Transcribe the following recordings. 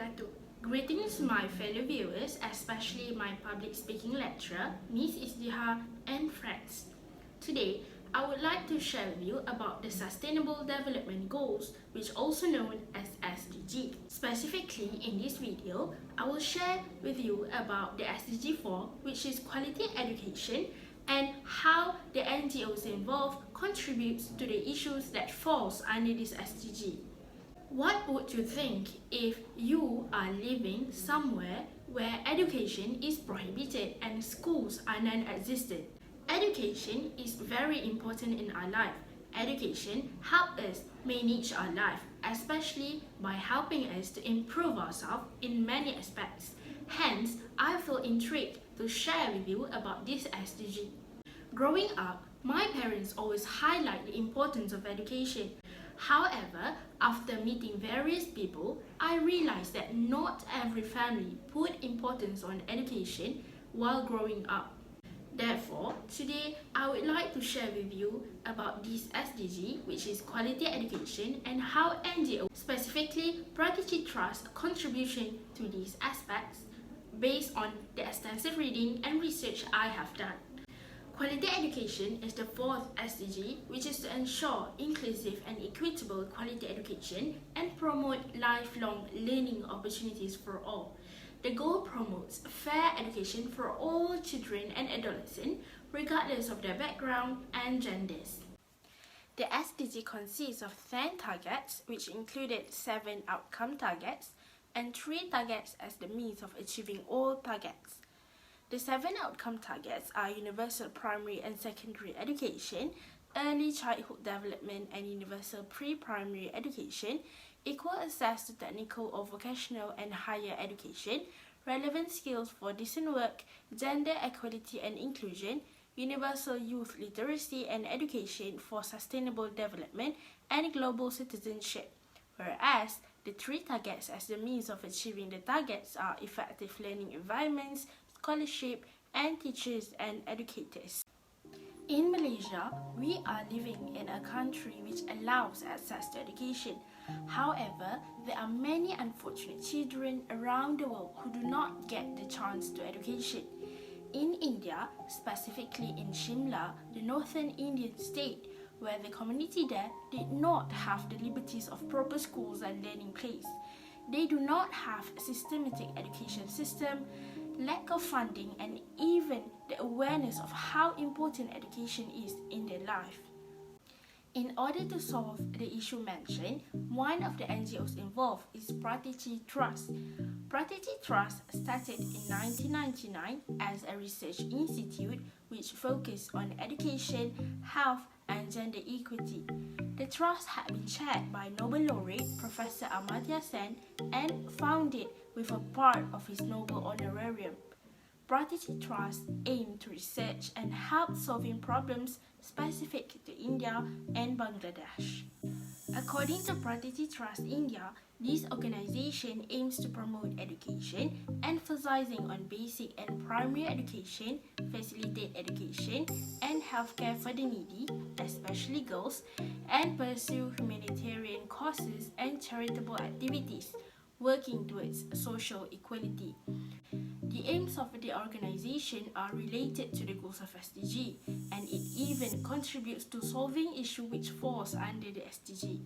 wabarakatuh. Greetings my fellow viewers, especially my public speaking lecturer, Miss Izdiha and friends. Today, I would like to share with you about the Sustainable Development Goals, which also known as SDG. Specifically in this video, I will share with you about the SDG 4, which is quality education, and how the NGOs involved contributes to the issues that falls under this SDG. What would you think if you are living somewhere where education is prohibited and schools are non-existent? Education is very important in our life. Education helps us manage our life, especially by helping us to improve ourselves in many aspects. Hence, I feel intrigued to share with you about this SDG. Growing up, my parents always highlight the importance of education. However, after meeting various people, I realized that not every family put importance on education while growing up. Therefore, today I would like to share with you about this SDG, which is quality education, and how NGO, specifically Prodigy Trust, contribution to these aspects based on the extensive reading and research I have done. Quality education is the fourth SDG, which is to ensure inclusive and equitable quality education and promote lifelong learning opportunities for all. The goal promotes fair education for all children and adolescents, regardless of their background and genders. The SDG consists of 10 targets, which included 7 outcome targets and 3 targets as the means of achieving all targets. The 7 outcome targets are universal primary and secondary education, early childhood development and universal pre-primary education, equal access to technical or vocational and higher education, relevant skills for decent work, gender equality and inclusion, universal youth literacy and education for sustainable development, and global citizenship. Whereas, the 3 targets as the means of achieving the targets are effective learning environments, scholarship, and teachers and educators. In Malaysia, we are living in a country which allows access to education. However, there are many unfortunate children around the world who do not get the chance to education. In India, specifically in Shimla, the northern Indian state, where the community there did not have the liberties of proper schools and learning place. They do not have a systematic education system, lack of funding, and even the awareness of how important education is in their life. In order to solve the issue mentioned, one of the NGOs involved is Prodigy Trust. Prodigy Trust started in 1999 as a research institute which focused on education, health, and gender equity. The trust had been chaired by Nobel laureate Professor Amartya Sen and founded with a part of his Nobel honorarium. Prodigy Trust aimed to research and help solving problems specific to India and Bangladesh. According to Prodigy Trust India, this organization aims to promote education, emphasizing on basic and primary education, facilitate education and healthcare for the needy, especially girls, and pursue humanitarian causes and charitable activities, working towards social equality. The aims of the organization are related to the goals of SDG, and it even contributes to solving issues which falls under the SDG.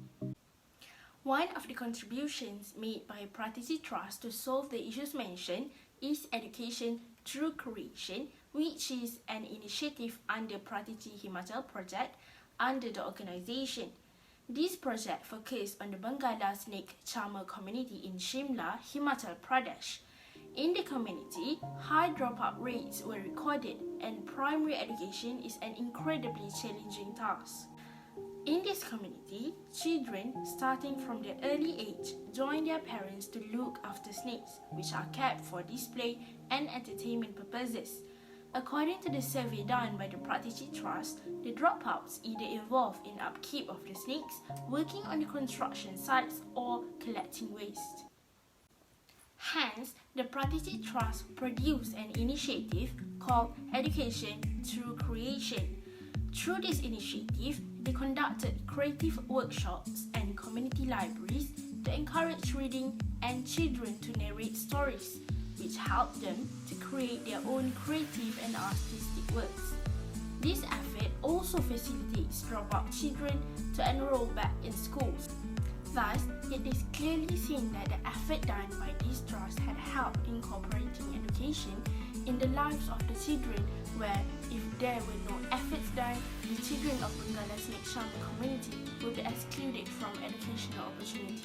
One of the contributions made by Prodigy Trust to solve the issues mentioned is Education Through Creation, which is an initiative under Prodigy Himachal project under the organization. This project focused on the Bangala Snake Charmer community in Shimla, Himachal Pradesh. In the community, high dropout rates were recorded, and primary education is an incredibly challenging task. In this community, children starting from their early age join their parents to look after snakes, which are kept for display and entertainment purposes. According to the survey done by the Prodigy Trust, the dropouts either involved in upkeep of the snakes, working on the construction sites, or collecting waste. Hence, the Prodigy Trust produced an initiative called Education Through Creation. Through this initiative, they conducted creative workshops and community libraries to encourage reading and children to narrate stories, which helped them to create their own creative and artistic works. This effort also facilitates dropout children to enroll back in schools. Thus, it is clearly seen that the effort done by this trust had helped incorporating education in the lives of the children, where if there were no efforts done, the children of Bengala's Neksham community would be excluded from educational opportunities.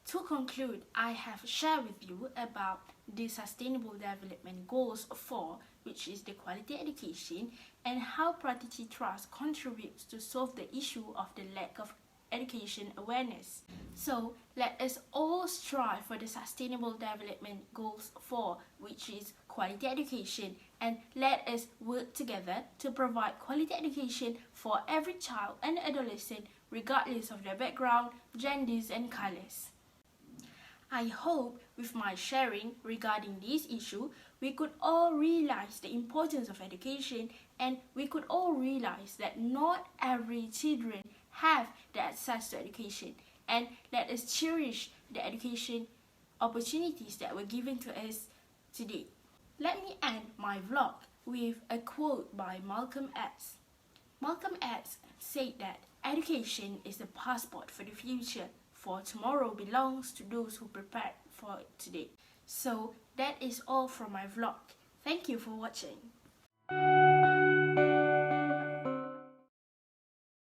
To conclude, I have shared with you about the Sustainable Development Goals 4, which is the quality education, and how Pratichi Trust contributes to solve the issue of the lack of education awareness. So, let us all strive for the Sustainable Development Goals 4, which is quality education, and let us work together to provide quality education for every child and adolescent, regardless of their background, genders, and colors. I hope with my sharing regarding this issue, we could all realize the importance of education, and we could all realize that not every children have the access to education, and let us cherish the education opportunities that were given to us today. Let me end my vlog with a quote by Malcolm X. Malcolm X said that education is the passport for the future, for tomorrow belongs to those who prepared for it today. So that is all from my vlog. Thank you for watching.